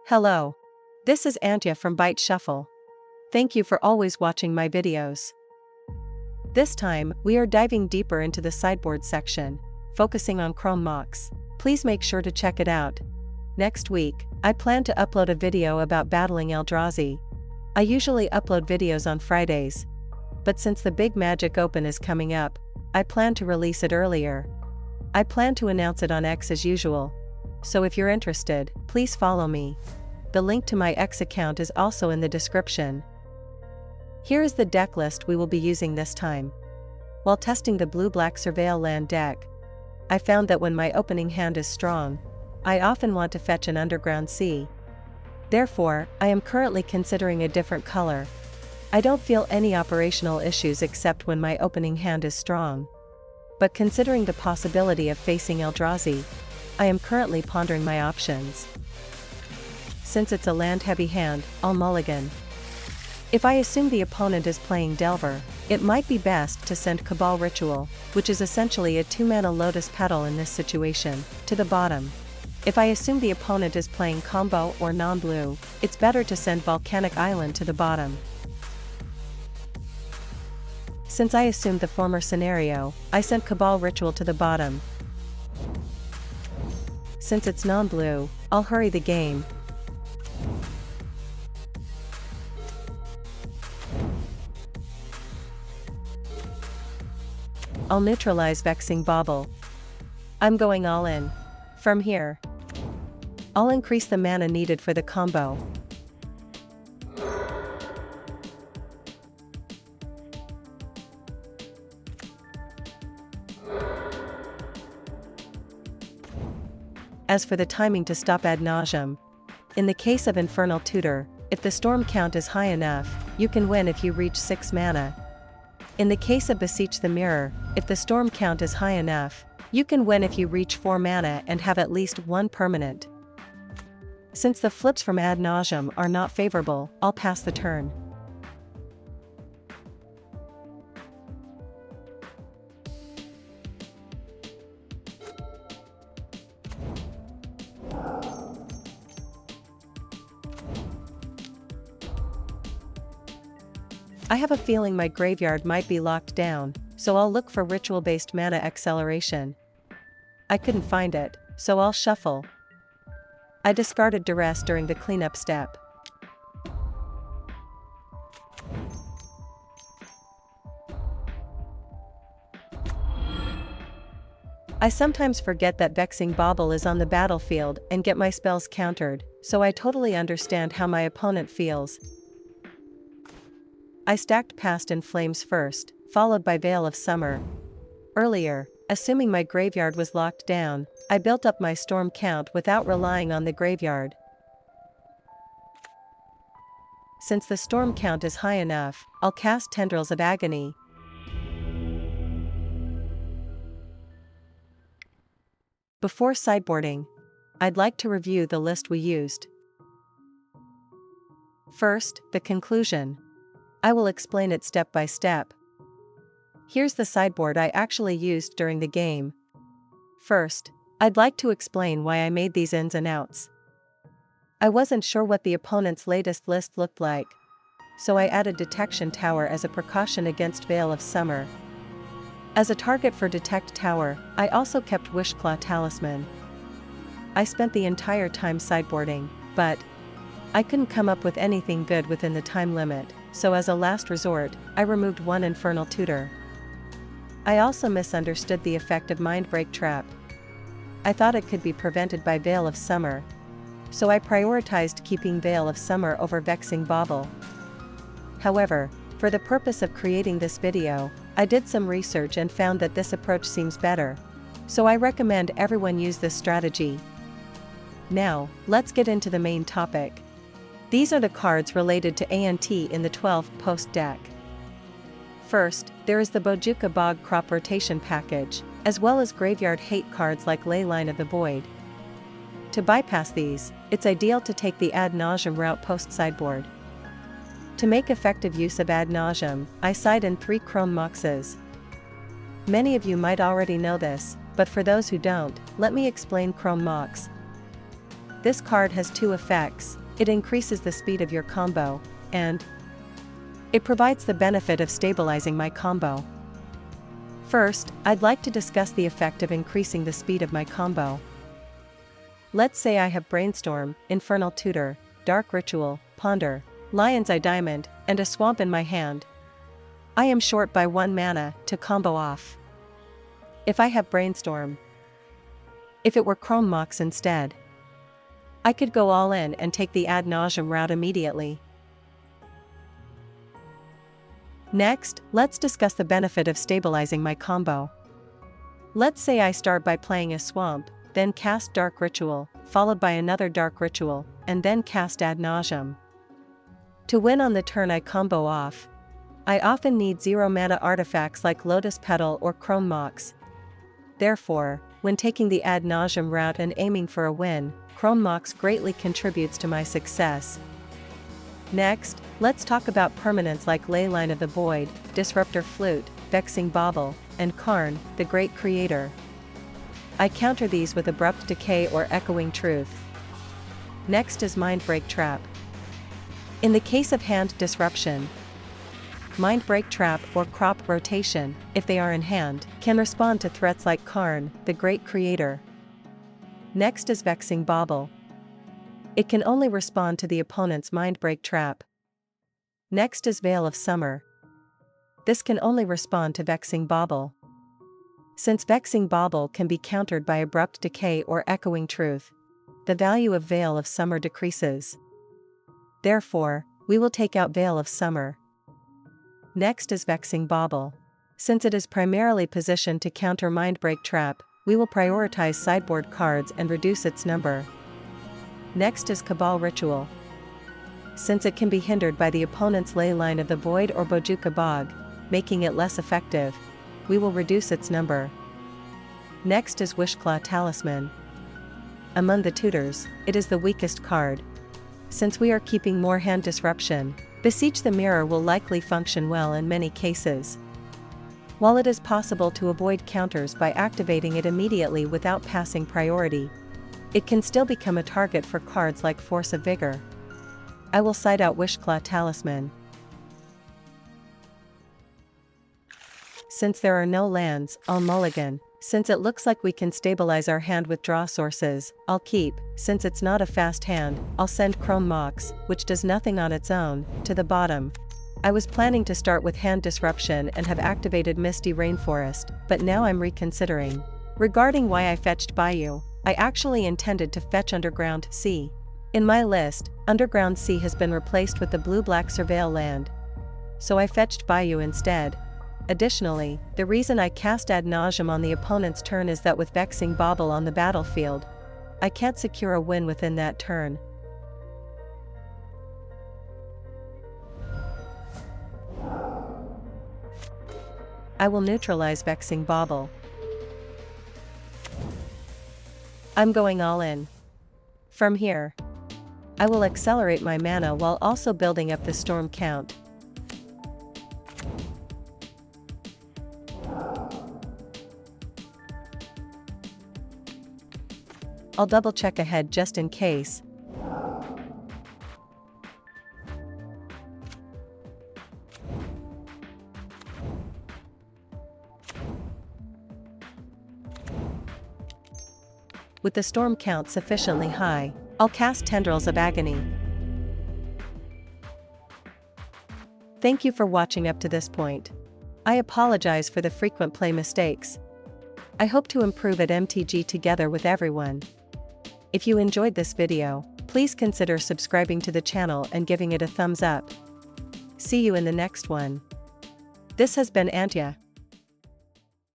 Hello. This is Antya from Byte Shuffle. Thank you for always watching my videos. This time, we are diving deeper into the sideboard section, focusing on Chrome Mox. Please make sure to check it out. Next week, I plan to upload a video about battling Eldrazi. I usually upload videos on Fridays, but since the big Magic Open is coming up, I plan to release it earlier. I plan to announce it on X as usual, so if you're interested, please follow me. The link to my X account is also in the description. Here is the deck list we will be using this time. While testing the blue-black Surveil land deck, I found that when my opening hand is strong, I often want to fetch an underground sea. Therefore, I am currently considering a different color. I don't feel any operational issues except when my opening hand is strong. But considering the possibility of facing Eldrazi, I am currently pondering my options. Since it's a land-heavy hand, I'll mulligan. If I assume the opponent is playing Delver, it might be best to send Cabal Ritual, which is essentially a 2-mana Lotus Petal in this situation, to the bottom. If I assume the opponent is playing combo or non-blue, it's better to send Volcanic Island to the bottom. Since I assumed the former scenario, I sent Cabal Ritual to the bottom. Since it's non-blue, I'll hurry the game. I'll neutralize Vexing Bauble. I'm going all in. From here, I'll increase the mana needed for the combo. As for the timing to stop ad nauseam, in the case of Infernal Tutor, if the storm count is high enough, you can win if you reach 6 mana. In the case of Beseech the Mirror, if the storm count is high enough, you can win if you reach 4 mana and have at least one permanent. Since the flips from ad nauseam are not favorable, I'll pass the turn. I have a feeling my graveyard might be locked down, so I'll look for ritual-based mana acceleration. I couldn't find it, so I'll shuffle. I discarded Duress during the cleanup step. I sometimes forget that Vexing Bauble is on the battlefield and get my spells countered, so I totally understand how my opponent feels. I stacked Past in Flames first, followed by Veil of Summer. Earlier, assuming my graveyard was locked down, I built up my storm count without relying on the graveyard. Since the storm count is high enough, I'll cast Tendrils of Agony. Before sideboarding, I'd like to review the list we used. First, the conclusion. I will explain it step by step. Here's the sideboard I actually used during the game. First, I'd like to explain why I made these ins and outs. I wasn't sure what the opponent's latest list looked like, so I added Detection Tower as a precaution against Veil of Summer. As a target for Detect Tower, I also kept Wishclaw Talisman. I spent the entire time sideboarding, but I couldn't come up with anything good within the time limit, so as a last resort, I removed one Infernal Tutor. I also misunderstood the effect of Mindbreak Trap. I thought it could be prevented by Veil of Summer, so I prioritized keeping Veil of Summer over Vexing Bauble. However, for the purpose of creating this video, I did some research and found that this approach seems better, so I recommend everyone use this strategy. Now, let's get into the main topic. These are the cards related to ANT in the 12th post deck. First, there is the Bojuka Bog Crop Rotation package, as well as graveyard hate cards like Leyline of the Void. To bypass these, it's ideal to take the ad nauseam route post sideboard. To make effective use of ad nauseam, I side in 3 Chrome Moxes. Many of you might already know this, but for those who don't, let me explain Chrome Mox. This card has two effects: it increases the speed of your combo, and it provides the benefit of stabilizing my combo. First, I'd like to discuss the effect of increasing the speed of my combo. Let's say I have Brainstorm, Infernal Tutor, Dark Ritual, Ponder, Lion's Eye Diamond, and a Swamp in my hand. I am short by 1 mana to combo off. If I have Brainstorm, if it were Chrome Mox instead, I could go all in and take the ad nauseam route immediately. Next, let's discuss the benefit of stabilizing my combo. Let's say I start by playing a Swamp, then cast Dark Ritual, followed by another Dark Ritual, and then cast ad nauseam. To win on the turn I combo off, I often need 0 mana artifacts like Lotus Petal or Chrome Mox. Therefore, when taking the ad nauseam route and aiming for a win, Chrome Mox greatly contributes to my success. Next, let's talk about permanents like Leyline of the Void, Disruptor Flute, Vexing Bauble, and Karn, the Great Creator. I counter these with Abrupt Decay or Echoing Truth. Next is Mindbreak Trap. In the case of hand disruption, Mindbreak Trap or Crop Rotation, if they are in hand, can respond to threats like Karn, the Great Creator. Next is Vexing Bauble. It can only respond to the opponent's Mindbreak Trap. Next is Veil of Summer. This can only respond to Vexing Bauble. Since Vexing Bauble can be countered by Abrupt Decay or Echoing Truth, the value of Veil of Summer decreases. Therefore, we will take out Veil of Summer. Next is Vexing Bauble. Since it is primarily positioned to counter Mindbreak Trap, we will prioritize sideboard cards and reduce its number. Next is Cabal Ritual. Since it can be hindered by the opponent's Leyline of the Void or Bojuka Bog, making it less effective, we will reduce its number. Next is Wishclaw Talisman. Among the tutors, it is the weakest card. Since we are keeping more hand disruption, Beseech the Mirror will likely function well in many cases. While it is possible to avoid counters by activating it immediately without passing priority, it can still become a target for cards like Force of Vigor. I will side out Wishclaw Talisman. Since there are no lands, I'll mulligan. Since it looks like we can stabilize our hand with draw sources, I'll keep. Since it's not a fast hand, I'll send Chrome Mox, which does nothing on its own, to the bottom. I was planning to start with hand disruption and have activated Misty Rainforest, but now I'm reconsidering. Regarding why I fetched Bayou, I actually intended to fetch Underground Sea. In my list, Underground Sea has been replaced with the blue-black Surveil land, so I fetched Bayou instead. Additionally, the reason I cast ad nauseam on the opponent's turn is that with Vexing Bauble on the battlefield, I can't secure a win within that turn. I will neutralize Vexing Bauble. I'm going all in. From here, I will accelerate my mana while also building up the storm count. I'll double check ahead just in case. With the storm count sufficiently high, I'll cast Tendrils of Agony. Thank you for watching up to this point. I apologize for the frequent play mistakes. I hope to improve at MTG together with everyone. If you enjoyed this video, please consider subscribing to the channel and giving it a thumbs up. See you in the next one. This has been ANT, UB